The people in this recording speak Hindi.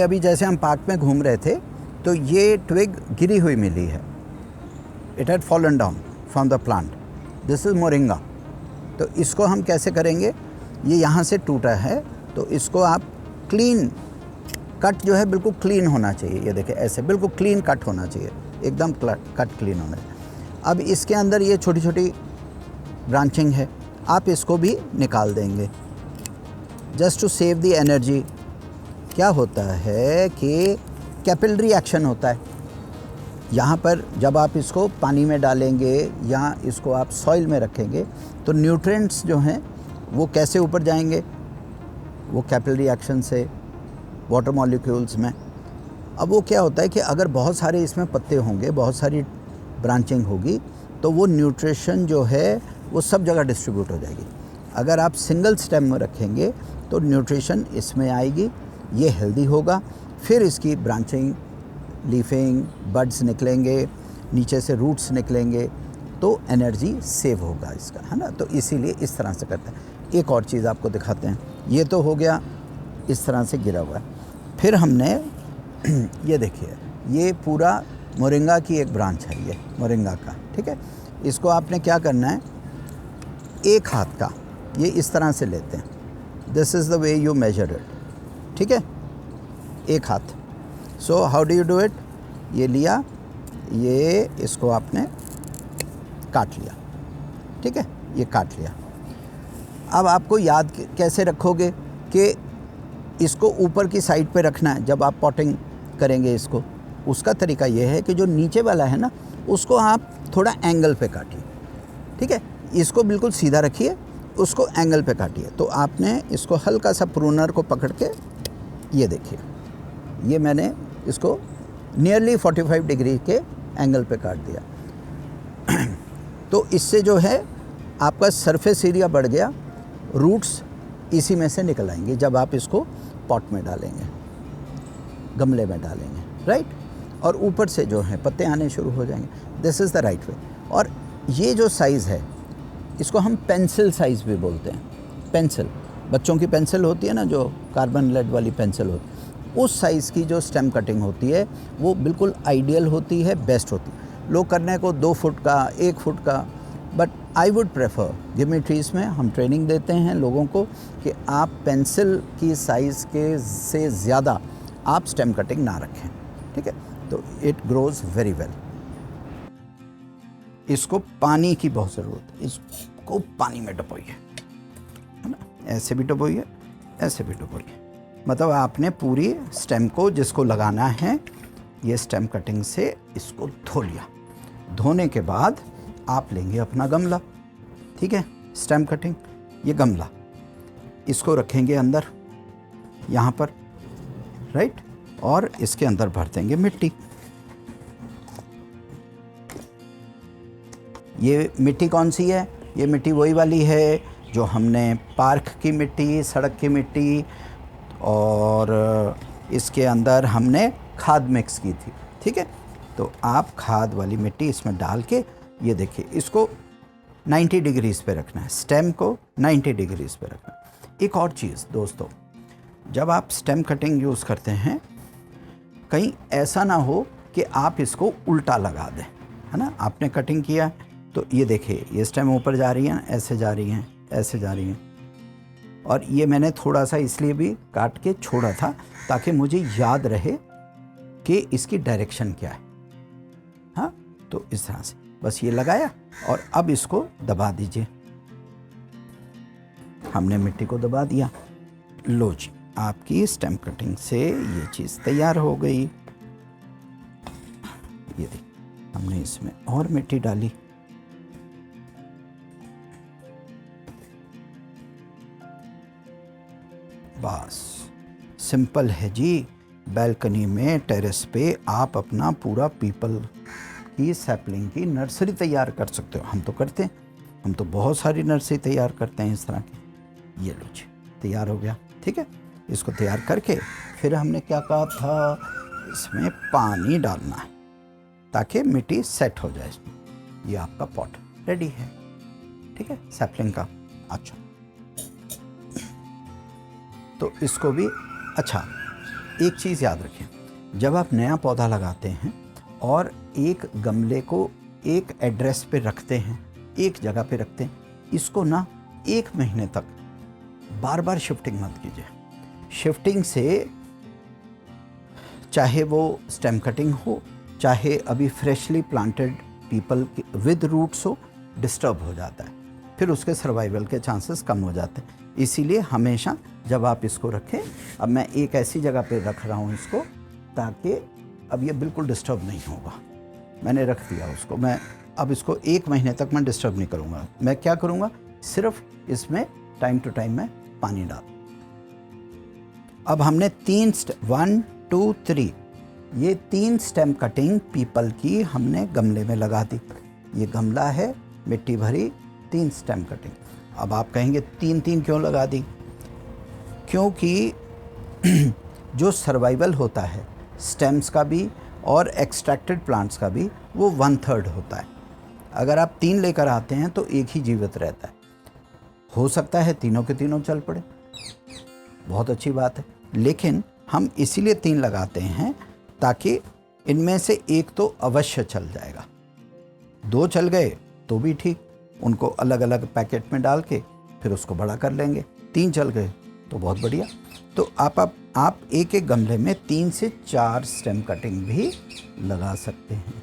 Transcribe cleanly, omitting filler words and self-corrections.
अभी जैसे हम पार्क में घूम रहे थे तो ये ट्विग गिरी हुई मिली है, it had fallen down from the plant, this is moringa. तो इसको हम कैसे करेंगे, ये यहाँ से टूटा है तो इसको आप क्लीन कट जो है बिल्कुल क्लीन होना चाहिए, ये देखिए ऐसे बिल्कुल क्लीन कट होना चाहिए, एकदम कट क्लीन होना चाहिए। अब इसके अंदर ये छोटी छोटी ब्रांचिंग है, आप इसको भी निकाल देंगे just to save the energy. क्या होता है कि कैपिलरी एक्शन होता है यहाँ पर, जब आप इसको पानी में डालेंगे या इसको आप सॉइल में रखेंगे तो न्यूट्रिएंट्स जो हैं वो कैसे ऊपर जाएंगे, वो कैपिलरी एक्शन से वाटर मॉलिक्यूल्स में। अब वो क्या होता है कि अगर बहुत सारे इसमें पत्ते होंगे, बहुत सारी ब्रांचिंग होगी तो वो न्यूट्रिशन जो है वो सब जगह डिस्ट्रीब्यूट हो जाएगी। अगर आप सिंगल स्टेम में रखेंगे तो न्यूट्रिशन इसमें आएगी, ये हेल्दी होगा, फिर इसकी ब्रांचिंग, लीफिंग, बड्स निकलेंगे, नीचे से रूट्स निकलेंगे, तो एनर्जी सेव होगा इसका, है ना। तो इसीलिए इस तरह से करते हैं। एक और चीज़ आपको दिखाते हैं, ये तो हो गया इस तरह से गिरा हुआ है। फिर हमने ये देखिए, ये पूरा मोरिंगा की एक ब्रांच है, ये मोरिंगा का, ठीक है। इसको आपने क्या करना है, एक हाथ का ये इस तरह से लेते हैं, this is the way you measure it, ठीक है, एक हाथ। So how do you do it, ये लिया, ये इसको आपने काट लिया, ठीक है, ये काट लिया। अब आपको याद कैसे रखोगे कि इसको ऊपर की साइड पे रखना है जब आप पॉटिंग करेंगे इसको। उसका तरीका ये है कि जो नीचे वाला है ना उसको आप थोड़ा एंगल पे काटिए, ठीक है। इसको बिल्कुल सीधा रखिए, उसको एंगल पे काटिए। तो आपने इसको हल्का सा प्रूनर को पकड़ के, ये देखिए, ये मैंने इसको नियरली 45 डिग्री के एंगल पे काट दिया। तो इससे जो है आपका सरफेस एरिया बढ़ गया, रूट्स इसी में से निकल आएंगे जब आप इसको पॉट में डालेंगे, गमले में डालेंगे, राइट। और ऊपर से जो है पत्ते आने शुरू हो जाएंगे। This is the right way. और ये जो साइज़ है इसको हम पेंसिल साइज़ भी बोलते हैं। पेंसिल, बच्चों की पेंसिल होती है ना, जो कार्बन लेड वाली पेंसिल होती है, उस साइज़ की जो स्टेम कटिंग होती है वो बिल्कुल आइडियल होती है, बेस्ट होती है। लोग करने को 2 फुट का, 1 फुट का, but I would prefer, give me trees में हम ट्रेनिंग देते हैं लोगों को कि आप पेंसिल की साइज़ के से ज़्यादा आप स्टेम कटिंग ना रखें, ठीक है। तो इट ग्रोज वेरी वेल। इसको पानी की बहुत ज़रूरत है, इसको पानी में डुबोइए, है ना, ऐसे भी डुबोइए, ऐसे भी डुबोइए। मतलब आपने पूरी स्टेम को जिसको लगाना है, ये स्टेम कटिंग से इसको धो लिया। धोने के बाद आप लेंगे अपना गमला, ठीक है, स्टेम कटिंग, ये गमला, इसको रखेंगे अंदर यहाँ पर, राइट, और इसके अंदर भर देंगे मिट्टी। ये मिट्टी कौन सी है, ये मिट्टी वही वाली है जो हमने पार्क की मिट्टी, सड़क की मिट्टी, और इसके अंदर हमने खाद मिक्स की थी, ठीक है। तो आप खाद वाली मिट्टी इसमें डाल के, ये देखिए, इसको 90 डिग्रीज़ पे रखना है, स्टेम को 90 डिग्रीज़ पे रखना है। एक और चीज़ दोस्तों, जब आप स्टेम कटिंग यूज़ करते हैं, कहीं ऐसा ना हो कि आप इसको उल्टा लगा दें, है ना। आपने कटिंग किया तो ये देखिए, ये स्टेम ऊपर जा रही हैं, ऐसे जा रही हैं, ऐसे जा रही हैं, और ये मैंने थोड़ा सा इसलिए भी काट के छोड़ा था ताकि मुझे याद रहे कि इसकी डायरेक्शन क्या है। हाँ, तो इस तरह से बस ये लगाया और अब इसको दबा दीजिए। हमने मिट्टी को दबा दिया, लो जी, आपकी स्टेम कटिंग से ये चीज़ तैयार हो गई। ये देखिए, हमने इसमें और मिट्टी डाली, बस सिंपल है जी। बैल्कनी में, टेरेस पे आप अपना पूरा पीपल की सैपलिंग की नर्सरी तैयार कर सकते हो। हम तो करते हैं, हम तो बहुत सारी नर्सरी तैयार करते हैं इस तरह की। ये लो जी, तैयार हो गया, ठीक है। इसको तैयार करके फिर हमने क्या कहा था, इसमें पानी डालना है ताकि मिट्टी सेट हो जाए इसमें। ये आपका पॉट रेडी है, ठीक है, सैपलिंग का। अच्छा, तो इसको भी, अच्छा, एक चीज़ याद रखें, जब आप नया पौधा लगाते हैं और एक गमले को एक एड्रेस पे रखते हैं, एक जगह पे रखते हैं, इसको ना 1 महीने तक बार बार शिफ्टिंग मत कीजिए। शिफ्टिंग से चाहे वो स्टेम कटिंग हो, चाहे अभी freshly planted peepal with roots हो, डिस्टर्ब हो जाता है, फिर उसके सर्वाइवल के चांसेस कम हो जाते हैं। इसीलिए हमेशा जब आप इसको रखें, अब मैं एक ऐसी जगह पे रख रहा हूँ इसको ताकि अब ये बिल्कुल डिस्टर्ब नहीं होगा। मैंने रख दिया उसको, मैं अब इसको 1 महीने तक मैं डिस्टर्ब नहीं करूँगा। मैं क्या करूँगा, सिर्फ इसमें टाइम टू टाइम मैं पानी डाल। अब हमने 3 1 2 3 ये 3 स्टेम कटिंग पीपल की हमने गमले में लगा दी। ये गमला है मिट्टी भरी, 3 स्टेम कटिंग। अब आप कहेंगे 3 क्यों लगा दी? क्योंकि जो सर्वाइवल होता है स्टेम्स का भी और एक्सट्रैक्टेड प्लांट्स का भी, वो 1/3 होता है। अगर आप 3 लेकर आते हैं तो एक ही जीवित रहता है। हो सकता है तीनों के तीनों चल पड़े, बहुत अच्छी बात है, लेकिन हम इसीलिए 3 लगाते हैं ताकि इनमें से एक तो अवश्य चल जाएगा। 2 चल गए तो भी ठीक, उनको अलग अलग पैकेट में डाल के फिर उसको बड़ा कर लेंगे। 3 चल गए तो बहुत बढ़िया। तो आप एक एक गमले में 3 से 4 स्टेम कटिंग भी लगा सकते हैं।